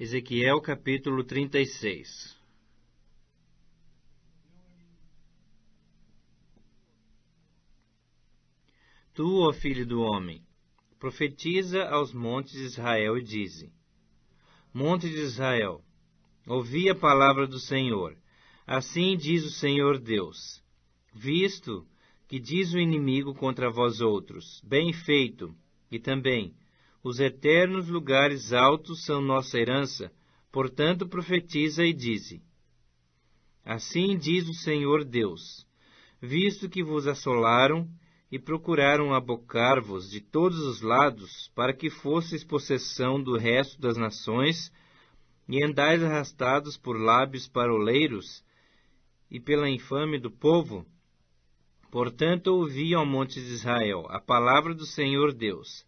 Ezequiel capítulo 36. Tu, ó filho do homem, profetiza aos montes de Israel e dize: Monte de Israel, ouvi a palavra do Senhor. Assim diz o Senhor Deus: Visto que diz o inimigo contra vós outros, bem feito, e também, os eternos lugares altos são nossa herança, portanto profetiza e dize: Assim diz o Senhor Deus: Visto que vos assolaram e procuraram abocar-vos de todos os lados, para que fosseis possessão do resto das nações, e andais arrastados por lábios paroleiros e pela infame do povo, portanto ouvi ao monte de Israel a palavra do Senhor Deus.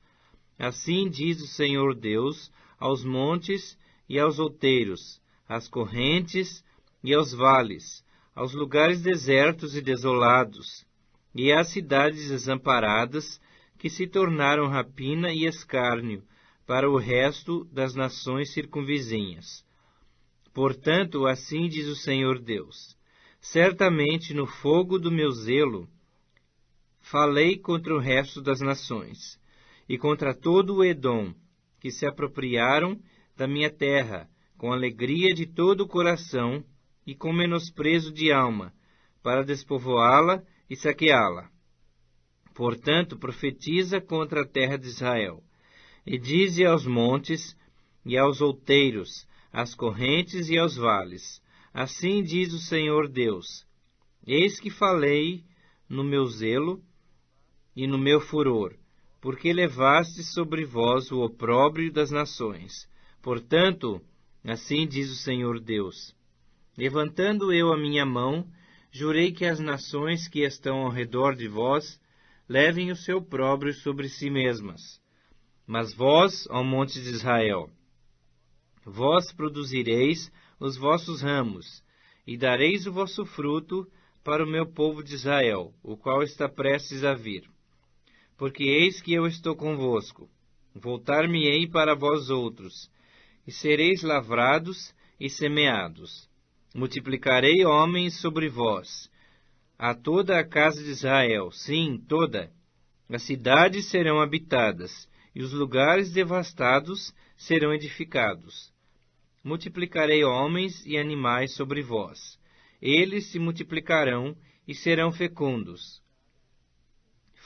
Assim diz o Senhor Deus aos montes e aos outeiros, às correntes e aos vales, aos lugares desertos e desolados, e às cidades desamparadas, que se tornaram rapina e escárnio para o resto das nações circunvizinhas. Portanto, assim diz o Senhor Deus: Certamente no fogo do meu zelo falei contra o resto das nações, e contra todo o Edom, que se apropriaram da minha terra, com alegria de todo o coração e com menosprezo de alma, para despovoá-la e saqueá-la. Portanto, profetiza contra a terra de Israel, e dize aos montes e aos outeiros, às correntes e aos vales: Assim diz o Senhor Deus: Eis que falei no meu zelo e no meu furor, porque levastes sobre vós o opróbrio das nações. Portanto, assim diz o Senhor Deus: Levantando eu a minha mão, jurei que as nações que estão ao redor de vós levem o seu opróbrio sobre si mesmas. Mas vós, ó monte de Israel, vós produzireis os vossos ramos, e dareis o vosso fruto para o meu povo de Israel, o qual está prestes a vir. Porque eis que eu estou convosco, voltar-me-ei para vós outros, e sereis lavrados e semeados. Multiplicarei homens sobre vós, a toda a casa de Israel, sim, toda. As cidades serão habitadas, e os lugares devastados serão edificados. Multiplicarei homens e animais sobre vós. Eles se multiplicarão e serão fecundos.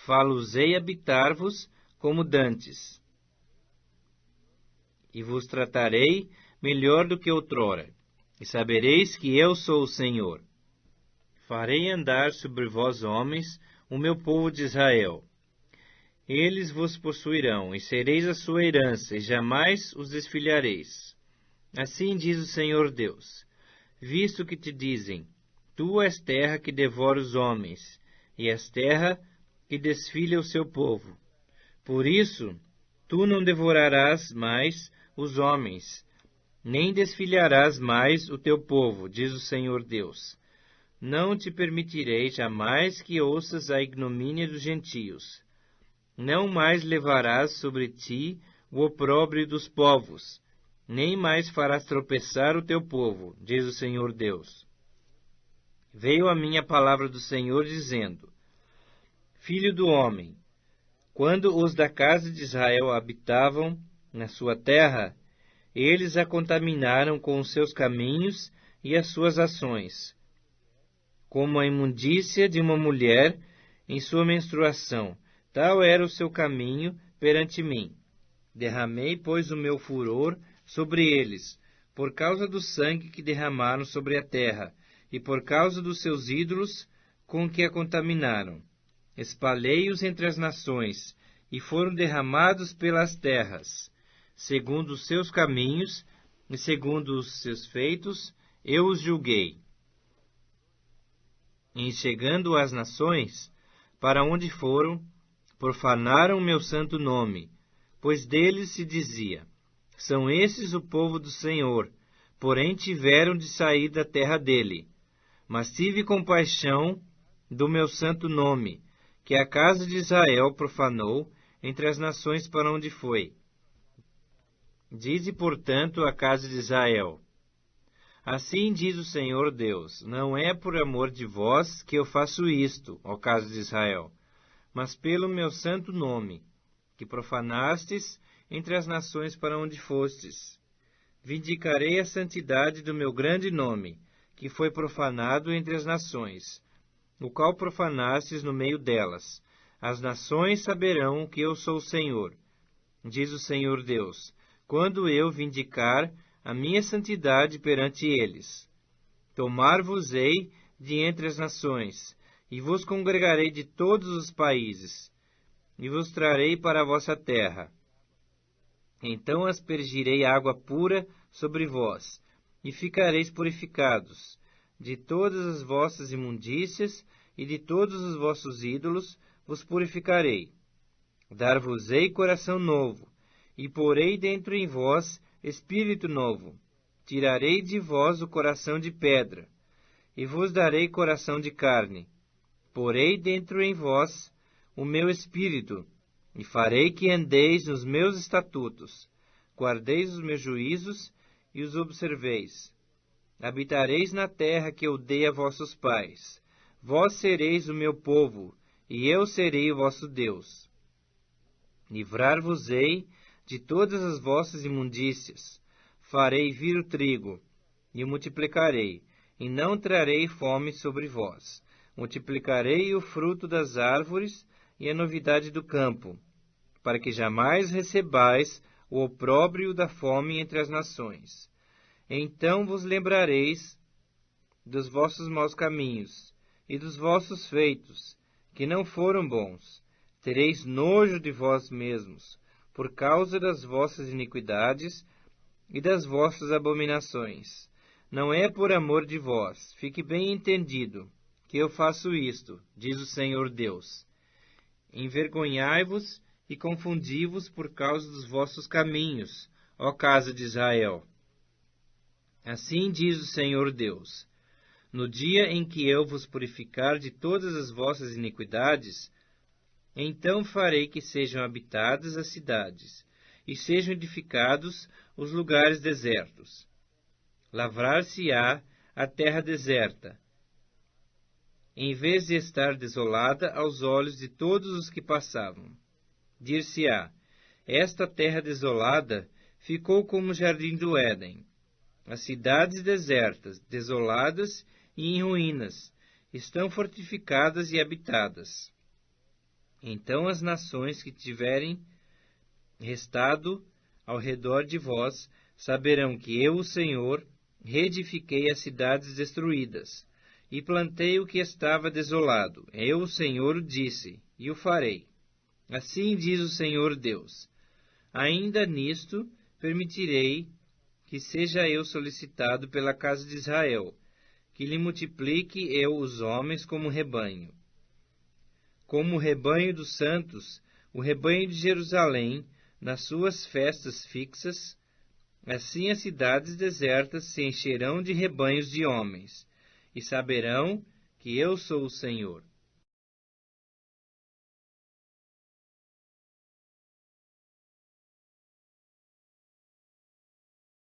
Falo-ei habitar-vos como dantes, e vos tratarei melhor do que outrora, e sabereis que eu sou o Senhor. Farei andar sobre vós homens, o meu povo de Israel. Eles vos possuirão, e sereis a sua herança, e jamais os desfilhareis. Assim diz o Senhor Deus: Visto que te dizem: Tu és terra que devora os homens, e és terra que desfilha o seu povo. Por isso, tu não devorarás mais os homens, nem desfilharás mais o teu povo, diz o Senhor Deus. Não te permitirei jamais que ouças a ignomínia dos gentios. Não mais levarás sobre ti o opróbrio dos povos, nem mais farás tropeçar o teu povo, diz o Senhor Deus. Veio a mim a palavra do Senhor, dizendo: Filho do homem, quando os da casa de Israel habitavam na sua terra, eles a contaminaram com os seus caminhos e as suas ações, como a imundícia de uma mulher em sua menstruação. Tal era o seu caminho perante mim. Derramei, pois, o meu furor sobre eles, por causa do sangue que derramaram sobre a terra, e por causa dos seus ídolos com que a contaminaram. Espalhei-os entre as nações, e foram derramados pelas terras. Segundo os seus caminhos e segundo os seus feitos, eu os julguei. Em chegando às nações, para onde foram, profanaram o meu santo nome, pois deles se dizia: São esses o povo do Senhor, porém tiveram de sair da terra dele. Mas tive compaixão do meu santo nome, que a casa de Israel profanou entre as nações para onde foi. Dize, portanto, à casa de Israel: Assim diz o Senhor Deus: Não é por amor de vós que eu faço isto, ó casa de Israel, mas pelo meu santo nome, que profanastes entre as nações para onde fostes. Vindicarei a santidade do meu grande nome, que foi profanado entre as nações, o qual profanastes no meio delas. As nações saberão que eu sou o Senhor, diz o Senhor Deus, quando eu vindicar a minha santidade perante eles. Tomar-vos-ei de entre as nações, e vos congregarei de todos os países, e vos trarei para a vossa terra. Então aspergirei água pura sobre vós, e ficareis purificados. De todas as vossas imundícias e de todos os vossos ídolos vos purificarei. Dar-vos-ei coração novo, e porei dentro em vós espírito novo. Tirarei de vós o coração de pedra, e vos darei coração de carne. Porei dentro em vós o meu espírito, e farei que andeis nos meus estatutos, guardeis os meus juízos e os observeis. Habitareis na terra que eu dei a vossos pais. Vós sereis o meu povo, e eu serei o vosso Deus. Livrar-vos-ei de todas as vossas imundícias. Farei vir o trigo, e o multiplicarei, e não trarei fome sobre vós. Multiplicarei o fruto das árvores e a novidade do campo, para que jamais recebais o opróbrio da fome entre as nações. Então vos lembrareis dos vossos maus caminhos e dos vossos feitos, que não foram bons. Tereis nojo de vós mesmos, por causa das vossas iniquidades e das vossas abominações. Não é por amor de vós, fique bem entendido, que eu faço isto, diz o Senhor Deus. Envergonhai-vos e confundi-vos por causa dos vossos caminhos, ó casa de Israel. Assim diz o Senhor Deus: No dia em que eu vos purificar de todas as vossas iniquidades, então farei que sejam habitadas as cidades, e sejam edificados os lugares desertos. Lavrar-se-á a terra deserta, em vez de estar desolada aos olhos de todos os que passavam. Dir-se-á: Esta terra desolada ficou como o jardim do Éden. As cidades desertas, desoladas e em ruínas, estão fortificadas e habitadas. Então as nações que tiverem restado ao redor de vós saberão que eu, o Senhor, reedifiquei as cidades destruídas e plantei o que estava desolado. Eu, o Senhor, o disse, e o farei. Assim diz o Senhor Deus: Ainda nisto permitirei que seja eu solicitado pela casa de Israel, que lhe multiplique eu os homens como rebanho. Como o rebanho dos santos, o rebanho de Jerusalém, nas suas festas fixas, assim as cidades desertas se encherão de rebanhos de homens, e saberão que eu sou o Senhor.